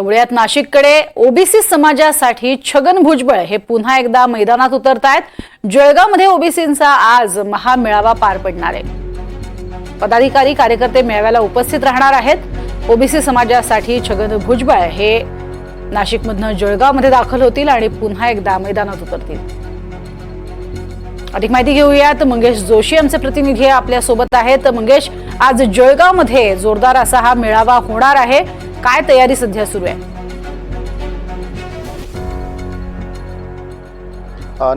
त्यामुळे यात नाशिककडे ओबीसी समाजासाठी छगन भुजबळ हे पुन्हा एकदा मैदानात उतरतायत। जळगावमध्ये ओबीसींचा आज महामेळावा पार पडणार आहे। पदाधिकारी कार्यकर्ते मेळाव्याला उपस्थित राहणार आहेत। ओबीसी समाजासाठी छगन भुजबळ हे नाशिकमधून जळगावमध्ये दाखल होतील आणि पुन्हा एकदा मैदानात उतरतील। अधिक माहिती घेऊयात, मंगेश जोशी आमचे प्रतिनिधी आपल्या सोबत आहेत। मंगेश, आज जळगावमध्ये जोरदार असा हा मेळावा होणार आहे, काय तयारी सध्या सुरू आहे?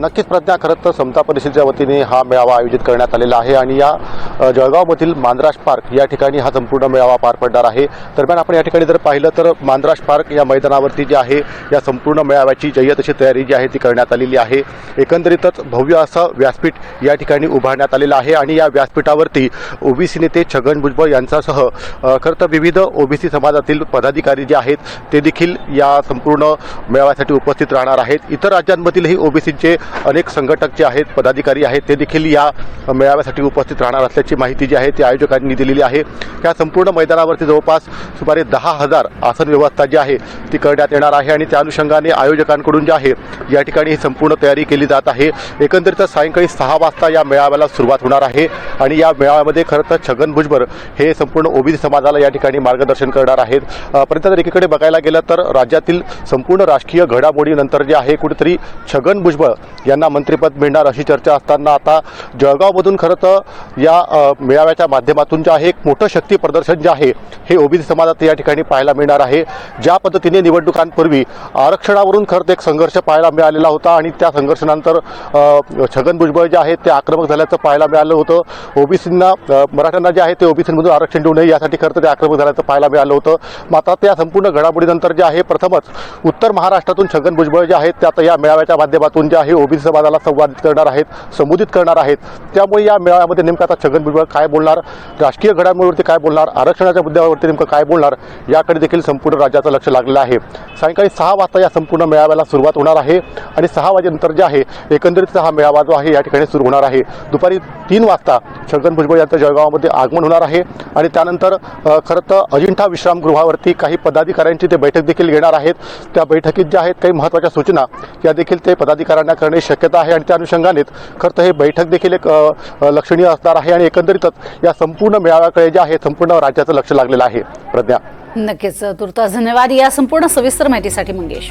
नक्कीच प्रज्ञा, खरं तर समता परिषदेच्या वतीने हा मेळावा आयोजित करण्यात आलेला आहे आणि या जळगावमधील मांद्राश पार्क या ठिकाणी हा संपूर्ण मेळावा पार पडणार आहे। दरम्यान आपण या ठिकाणी जर पाहिलं तर मांद्राश पार्क या मैदानावरती जे आहे या संपूर्ण मेळाव्याची जय्यत अशी तयारी जी आहे ती करण्यात आलेली आहे। एकंदरीतच भव्य असं व्यासपीठ या ठिकाणी उभारण्यात आलेलं आहे आणि या व्यासपीठावरती ओबीसी नेते छगन भुजबळ यांच्यासह खरं तर विविध ओबीसी समाजातील पदाधिकारी जे आहेत ते देखील या संपूर्ण मेळाव्यासाठी उपस्थित राहणार आहेत। इतर राज्यांमधीलही ओबीसीचे अनेक संघटक जे आहेत, पदाधिकारी आहेत, ते देखील या मेळाव्यासाठी उपस्थित राहणार असल्याची माहिती जी आहे ती आयोजकांनी दिलेली आहे। या संपूर्ण मैदानावरती जवळपास सुमारे 10,000 आसन व्यवस्था जी आहे ती करण्यात येणार आहे आणि त्या अनुषंगाने आयोजकांकडून जे आहे या ठिकाणी ही संपूर्ण तयारी केली जात आहे। एकंदरीत सायंकाळी 6 वाजता या मेळाव्याला सुरुवात होणार आहे आणि या मेळाव्यामध्ये खरं तर छगन भुजबळ हे संपूर्ण ओबीसी समाजाला या ठिकाणी मार्गदर्शन करणार आहेत। परंतु जर एकीकडे बघायला गेलं तर राज्यातील संपूर्ण राजकीय घडामोडीनंतर जे आहे कुठेतरी छगन भुजबळ यांना मंत्रिपद मिळणार अशी चर्चा असताना आता जळगावमधून खरं तर या मेळाव्याच्या माध्यमातून जे आहे एक मोठं शक्ती प्रदर्शन जे आहे हे ओबीसी समाजात या ठिकाणी पाहायला मिळणार आहे। ज्या पद्धतीने निवडणुकांपूर्वी आरक्षणावरून खरं तर एक संघर्ष पाहायला मिळालेला होता आणि त्या संघर्षानंतर छगन भुजबळ जे आहेत ते आक्रमक झाल्याचं पाहायला मिळालं होतं। ओबीसींना, मराठ्यांना जे आहे ते ओबीसीमधून आरक्षण देऊ नये यासाठी खरं तर ते आक्रमक झाल्याचं पाहायला मिळालं होतं। मात्र त्या संपूर्ण घडामोडीनंतर जे आहे प्रथमच उत्तर महाराष्ट्रातून छगन भुजबळ जे आहेत ते आता या मेळाव्याच्या माध्यमातून जे आहे ओबीसी समाजाला संवादित करणार आहेत, संबोधित करणार आहेत। त्यामुळे या मेळाव्यामध्ये नेमकं आता छगन भुजबळ काय बोलणार, राजकीय घडामोडीवरती काय बोलणार, आरक्षणाच्या मुद्द्यावरती नेमकं काय बोलणार, याकडे देखील संपूर्ण राज्याचं लक्ष लागलेलं आहे। सायंकाळी 6 वाजता या संपूर्ण मेळाव्याला सुरुवात होणार आहे आणि 6 वाजेनंतर जे आहे एकंदरीत हा मेळावा जो आहे या ठिकाणी सुरू होणार आहे। दुपारी 3 वाजता छगन भुजबळ यांचं जळगावमध्ये आगमन होणार आहे आणि त्यानंतर खरं तर अजिंठा विश्रामगृहावरती काही पदाधिकाऱ्यांची ते बैठक देखील घेणार आहेत। त्या बैठकीत ज्या आहेत काही महत्त्वाच्या सूचना या देखील ते पदाधिकाऱ्यांना करणे शक्यता आहे आणि त्या अनुषंगानेच खरं तर हे बैठक देखील एक लक्षणीय असणार आहे आणि एकंदरीतच या संपूर्ण मेळाव्याकडे जे आहे संपूर्ण राज्याचं लक्ष लागलेलं आहे। प्रज्ञा, नक्कीच, तुर्तास धन्यवाद या संपूर्ण सविस्तर माहितीसाठी मंगेश।